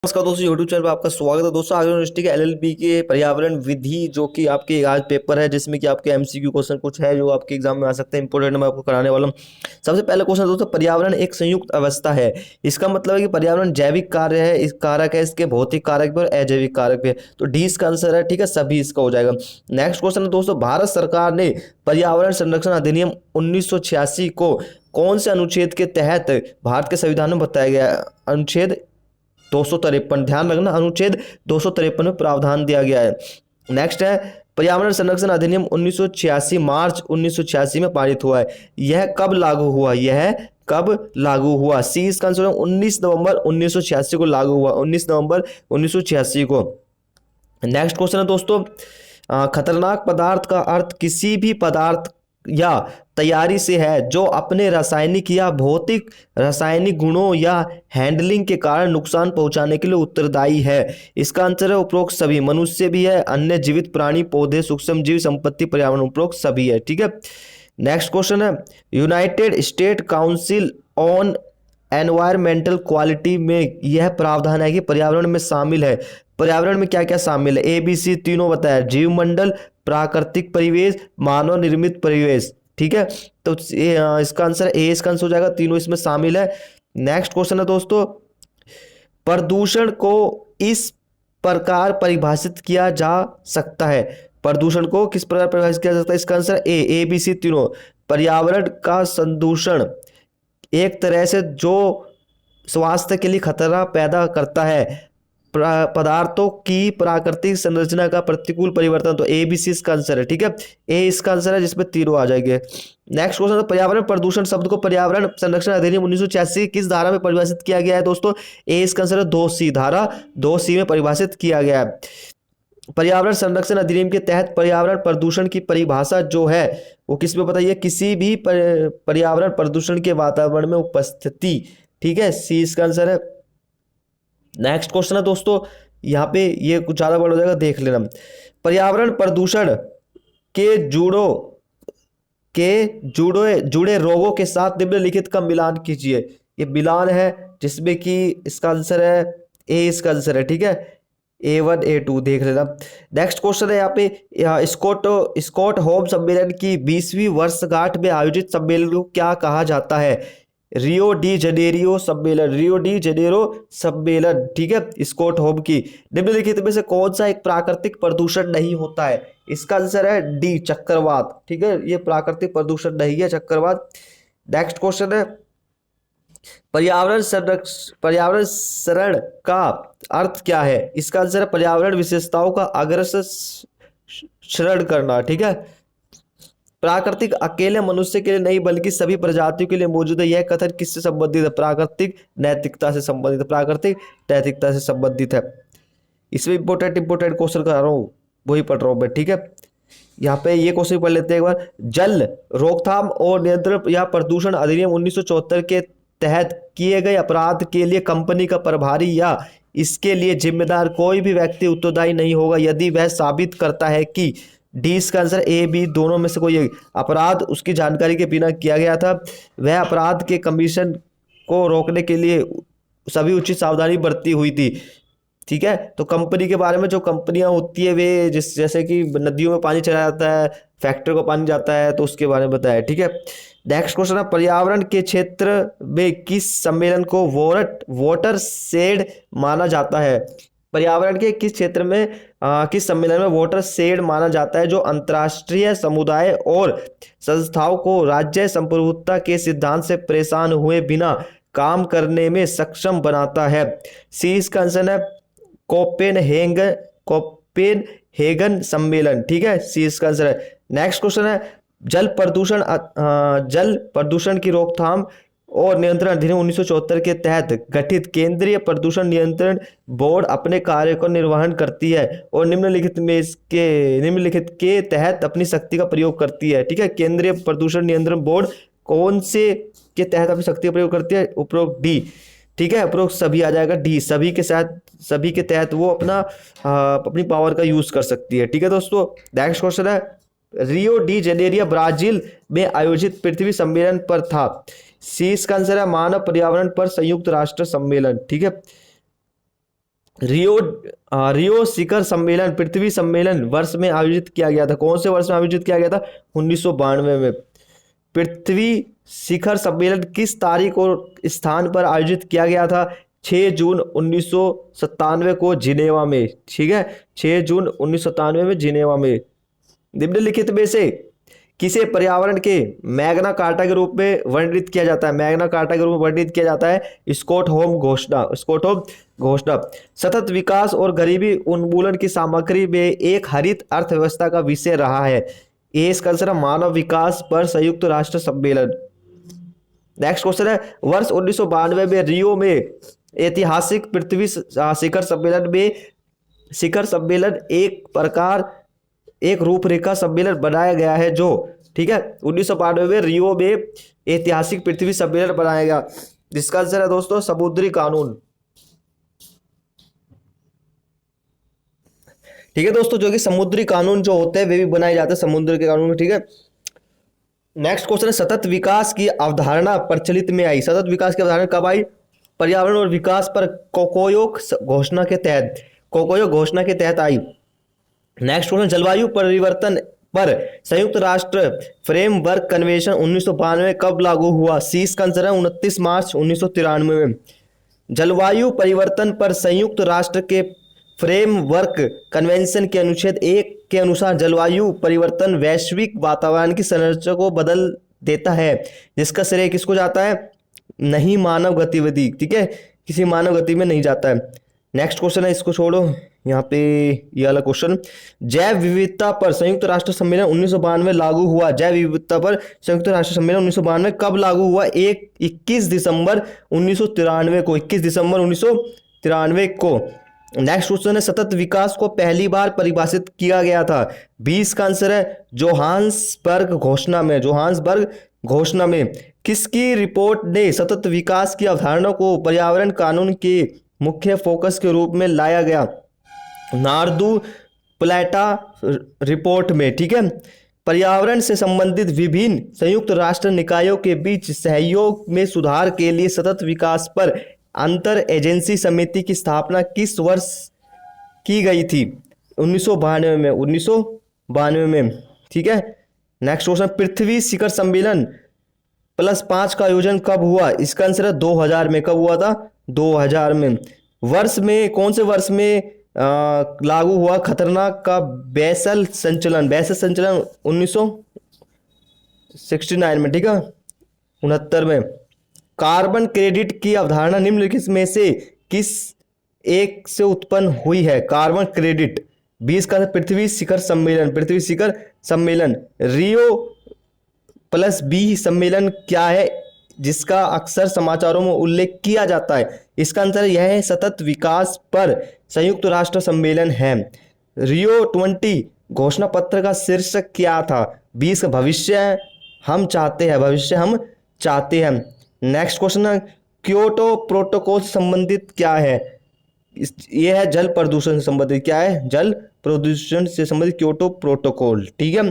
नमस्कार दोस्तों, YouTube channel पर आपका स्वागत है। दोस्तों, आगरा यूनिवर्सिटी के एलएलबी के पर्यावरण विधि जो कि आपके आज पेपर है, जिसमें कि आपके एमसीक्यू क्वेश्चन कुछ है जो आपके एग्जाम में आ सकते हैं। इंपॉर्टेंट मैं आपको कराने वाला हूँ। सबसे पहला क्वेश्चन दोस्तों, पर्यावरण एक संयुक्त अवस्था है। इसका मतलब है कि पर्यावरण जैविक कार्य है, इस कारक है, इसके भौतिक कारक भी और अजैविक कारक भी है। तो डी इसका आंसर है, ठीक है, सभी इसका हो जाएगा। नेक्स्ट क्वेश्चन है दोस्तों, भारत सरकार ने पर्यावरण संरक्षण अधिनियम 1986 को कौन से अनुच्छेद के तहत भारत के संविधान में बताया गया है? अनुच्छेद 253, ध्यान रखना, अनुच्छेद 253 में प्रावधान दिया गया है। नेक्स्ट है, पर्यावरण संरक्षण अधिनियम 1986 मार्च 1986 में पारित हुआ है। यह कब लागू हुआ? यह कब लागू हुआ? सी इसका आंसर है, 19 नवंबर 1986 को लागू हुआ, 19 नवंबर 1986 को। नेक्स्ट क्वेश्चन है दोस्तों, खतरनाक पदार्थ का अर्थ किसी भी पदार्थ या तैयारी से है जो अपने रासायनिक या भौतिक रासायनिक गुणों या हैंडलिंग के कारण नुकसान पहुंचाने के लिए उत्तरदायी है। इसका आंसर है उपरोक्त सभी। मनुष्य भी है, अन्य जीवित प्राणी, पौधे, सूक्ष्म जीव, संपत्ति, पर्यावरण, उपरोक्त सभी है, ठीक है। नेक्स्ट क्वेश्चन है, United state council on environmental quality में यह प्रावधान है कि पर्यावरण में शामिल है। पर्यावरण में क्या क्या शामिल है? ए बी सी तीनों बताया, जीवमंडल, प्राकृतिक परिवेश, मानव निर्मित परिवेश, ठीक है। तो इसका आंसर ए, इसका आंसर हो जाएगा, तीनों इसमें शामिल है। नेक्स्ट क्वेश्चन है दोस्तों, प्रदूषण को इस प्रकार परिभाषित किया जा सकता है। प्रदूषण को किस प्रकार परिभाषित किया जा सकता है? इसका आंसर ए बी सी तीनों। पर्यावरण का संदूषण एक तरह से जो स्वास्थ्य के लिए खतरा पैदा करता है, पदार्थों की प्राकृतिक संरचना का प्रतिकूल परिवर्तन। तो ए बी सी इसका आंसर है, ठीक है। ए इसका आंसर है, जिसमें तीनों आ जाएंगे। नेक्स्ट क्वेश्चन, पर्यावरण प्रदूषण शब्द को पर्यावरण संरक्षण अधिनियम 1986 किस धारा में परिभाषित किया गया है दोस्तों? ए इसका आंसर है, 2C धारा 2C में परिभाषित किया गया है। पर्यावरण संरक्षण अधिनियम के तहत पर्यावरण प्रदूषण की परिभाषा जो है वो किस में बताइए? किसी भी पर्यावरण प्रदूषण के वातावरण में उपस्थिति, ठीक है, सी इसका आंसर है। नेक्स्ट क्वेश्चन है दोस्तों, यहाँ पे ये कुछ ज्यादा बड़ा हो जाएगा, देख लेना। पर्यावरण प्रदूषण के जुड़े रोगों के साथ निम्नलिखित का मिलान कीजिए। ये मिलान है, जिसमें कि इसका आंसर है ए, इसका आंसर है, ठीक है, A1 A2 देख लेना। नेक्स्ट क्वेश्चन है यहाँ पे, स्कॉट होम सम्मेलन की 20वीं वर्षगांठ में आयोजित सम्मेलन को क्या कहा जाता है? रियो डी जेनेरियो सम्मेलन, रियो डी जेनेरो सम्मेलन, ठीक है, स्कॉट होम की। निम्नलिखित में से कौन सा एक प्राकृतिक प्रदूषण नहीं होता है? इसका आंसर है डी, चक्रवात, ठीक है, ये प्राकृतिक प्रदूषण नहीं है, चक्रवात। नेक्स्ट क्वेश्चन है, पर्यावरण शरण का अर्थ क्या है? इसका आंसर है पर्यावरण विशेषताओं का शरण करना, ठीक है। प्राकृतिक अकेले मनुष्य के लिए नहीं बल्कि सभी प्रजातियों के लिए मौजूद है। यह कथन किससे संबंधित है? प्राकृतिक नैतिकता से संबंधित है, प्राकृतिक नैतिकता से संबंधित है। इसमें इंपोर्टेंट क्वेश्चन कर रहा हूँ, वही पढ़ रहा हूँ मैं, ठीक है। यहाँ पे ये क्वेश्चन पढ़ लेते हैं एक बार। जल रोकथाम और नियंत्रण या प्रदूषण अधिनियम 1974 के तहत किए गए अपराध के लिए कंपनी का प्रभारी या इसके लिए जिम्मेदार कोई भी व्यक्ति उत्तरदायी नहीं होगा यदि वह साबित करता है कि डी इसका आंसर ए बी दोनों में से कोई एक अपराध उसकी जानकारी के बिना किया गया था, वह अपराध के कमीशन को रोकने के लिए सभी उचित सावधानी बरती हुई थी, ठीक है। तो कंपनी के बारे में, जो कंपनियां होती है वे जैसे कि नदियों में पानी चला जाता है, फैक्ट्री को पानी जाता है, तो उसके बारे में बताया, ठीक है। नेक्स्ट क्वेश्चन है, पर्यावरण के क्षेत्र में किस सम्मेलन को वाटर शेड माना जाता है? पर्यावरण के किस क्षेत्र में किस सम्मेलन में वाटर शेड माना जाता है जो अंतर्राष्ट्रीय समुदाय और संस्थाओं को राज्य संप्रभुता के सिद्धांत से परेशान हुए बिना काम करने में सक्षम बनाता है? सी इसका आंसर है कोपेनहेगन सम्मेलन, ठीक है, सी इसका आंसर है। नेक्स्ट क्वेश्चन है, जल प्रदूषण की रोकथाम और नियंत्रण अधिनियम 1974 के तहत गठित केंद्रीय प्रदूषण नियंत्रण बोर्ड अपने कार्य को निर्वहन करती है और निम्नलिखित के तहत अपनी शक्ति का प्रयोग करती है, ठीक है। केंद्रीय प्रदूषण नियंत्रण बोर्ड कौन से के तहत अपनी शक्ति का प्रयोग करती है? उपरोक्त डी, ठीक है, उपरोक्त सभी आ जाएगा, डी, सभी के तहत वो अपनी पावर का यूज कर सकती है, ठीक है दोस्तों। नेक्स्ट क्वेश्चन है, रियो डी जेनेरियो ब्राजील में आयोजित पृथ्वी सम्मेलन पर था। सी इसका आंसर है मानव पर्यावरण पर संयुक्त राष्ट्र सम्मेलन, ठीक है। रियो रियो शिखर सम्मेलन पृथ्वी सम्मेलन वर्ष में आयोजित किया गया था? कौन से वर्ष में आयोजित किया गया था? 1992 में। पृथ्वी शिखर सम्मेलन किस तारीख और स्थान पर आयोजित किया गया था? 6 जून 1997 को जिनेवा में। ठीक है, 6 जून 1997 में जिनेवा में। निम्नलिखित में से किसे पर्यावरण के मैग्ना कार्टा के रूप में वर्णित किया जाता है? मैग्ना कार्टा के रूप में वर्णित किया जाता है स्टॉकहोम घोषणा। स्टॉकहोम घोषणा सतत विकास और गरीबी उन्मूलन की सामग्री में एक हरित अर्थव्यवस्था का विषय रहा है। ये इसका आंसर है मानव विकास पर संयुक्त राष्ट्र सम्मेलन। नेक्स्ट क्वेश्चन है, वर्ष 1992 में रियो में ऐतिहासिक पृथ्वी शिखर सम्मेलन एक रूपरेखा सम्मेलन बनाया गया है जो, ठीक है, 1992 में रियो में ऐतिहासिक पृथ्वी सम्मेलन बनाया गया, जिसका आंसर है दोस्तों समुद्री कानून। ठीक है दोस्तों, जो कि समुद्री कानून जो होते हैं वे भी बनाए जाते हैं समुद्र के कानून में। ठीक है, नेक्स्ट क्वेश्चन है, सतत विकास की अवधारणा प्रचलित में आई? सतत विकास की अवधारणा कब आई? पर्यावरण और विकास पर कोकोयो घोषणा के तहत आई। नेक्स्ट क्वेश्चन, जलवायु परिवर्तन पर संयुक्त राष्ट्र फ्रेमवर्क कन्वेंशन 1992 में कब लागू हुआ? सी इसका आंसर है 29 मार्च 1993 में। जलवायु परिवर्तन पर संयुक्त राष्ट्र के फ्रेमवर्क कन्वेंशन के अनुच्छेद 1 के अनुसार जलवायु परिवर्तन वैश्विक वातावरण की संरचना को बदल देता है, जिसका श्रेय किसको जाता है? नहीं मानव गतिविधि। ठीक है, किसी मानव गति में नहीं जाता है। नेक्स्ट क्वेश्चन है, इसको छोड़ो, यहाँ पे ये वाला क्वेश्चन, जैव विविधता पर संयुक्त राष्ट्र सम्मेलन 1992 लागू हुआ। जैव विविधता पर संयुक्त राष्ट्र सम्मेलन 1992 कब लागू हुआ? 21 दिसंबर 1993 को। 21 दिसंबर 1993 को। नेक्स्ट क्वेश्चन है, सतत विकास को पहली बार परिभाषित किया गया था? 20 का आंसर है जोहान्सबर्ग घोषणा में। किसकी रिपोर्ट ने सतत विकास की अवधारणा को पर्यावरण कानून के मुख्य फोकस के रूप में लाया गया? नार्दू प्लेटा रिपोर्ट में। ठीक है, पर्यावरण से संबंधित विभिन्न संयुक्त राष्ट्र निकायों के बीच सहयोग में सुधार के लिए सतत विकास पर अंतर एजेंसी समिति की स्थापना किस वर्ष की गई थी? 1992 में। ठीक है, नेक्स्ट क्वेश्चन, पृथ्वी शिखर सम्मेलन +5 का आयोजन कब हुआ? इसका आंसर है 2000 में। कब हुआ था? 2000 में। वर्ष में, कौन से वर्ष में लागू हुआ खतरनाक का बेसल संचलन? 1969 में। ठीक है, 69 में। कार्बन क्रेडिट की अवधारणा निम्नलिखित में से किस एक से उत्पन्न हुई है? Carbon credit. 20 का पृथ्वी शिखर सम्मेलन। रियो प्लस बी सम्मेलन क्या है जिसका अक्सर समाचारों में उल्लेख किया जाता है? इसका आंसर यह है सतत विकास पर संयुक्त राष्ट्र सम्मेलन है। रियो 20 घोषणा पत्र का शीर्षक क्या था? 20 का भविष्य हम चाहते हैं। नेक्स्ट क्वेश्चन है, क्योटो प्रोटोकॉल से संबंधित क्या है? यह है जल प्रदूषण से संबंधित। क्या है? जल प्रदूषण से संबंधित क्योटो प्रोटोकॉल। ठीक है,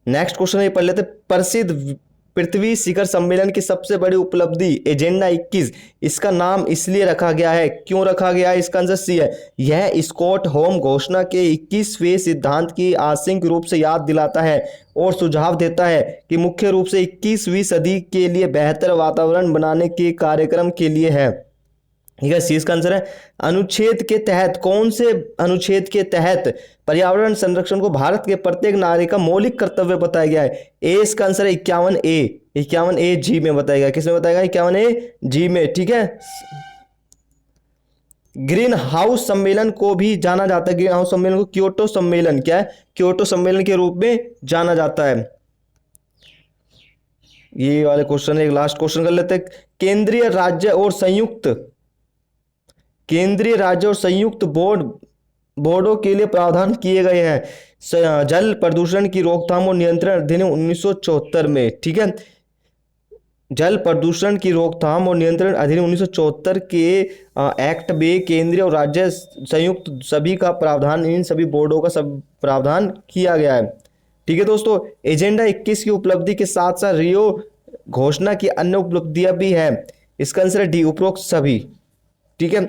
नेक्स्ट क्वेश्चन ये पढ़ लेते, प्रसिद्ध पृथ्वी शिखर सम्मेलन की सबसे बड़ी उपलब्धि एजेंडा 21, इसका नाम इसलिए रखा गया है, क्यों रखा गया है? इसका आंसर सी है, यह स्टॉकहोम घोषणा के 21वें सिद्धांत की आंशिक रूप से याद दिलाता है और सुझाव देता है कि मुख्य रूप से 21वीं सदी के लिए बेहतर वातावरण बनाने के कार्यक्रम के लिए है। ठीक है, सी इसका आंसर है। अनुच्छेद के तहत, कौन से अनुच्छेद के तहत पर्यावरण संरक्षण को भारत के प्रत्येक नागरिक का मौलिक कर्तव्य बताया गया है? ए इसका आंसर है 51A जी में बताया गया। किसमें बताया गया? 51A जी में। ठीक है, ग्रीन हाउस सम्मेलन को भी जाना जाता है, ग्रीन हाउस सम्मेलन को क्योटो सम्मेलन, क्या है? क्योटो सम्मेलन के रूप में जाना जाता है। ये वाले क्वेश्चन, एक लास्ट क्वेश्चन कर लेते हैं। केंद्रीय राज्य और संयुक्त बोर्डों के लिए प्रावधान किए गए हैं जल प्रदूषण की रोकथाम और नियंत्रण अधिनियम 1974 में। ठीक है, जल प्रदूषण की रोकथाम और नियंत्रण अधिनियम 1974 के एक्ट में केंद्रीय और राज्य संयुक्त सभी का प्रावधान, इन सभी बोर्डों का सब प्रावधान किया गया है। ठीक है दोस्तों, एजेंडा 21 की उपलब्धि के साथ साथ रियो घोषणा की अन्य उपलब्धियां भी है। इसका आंसर है डी, उपरोक्त सभी। ठीक है।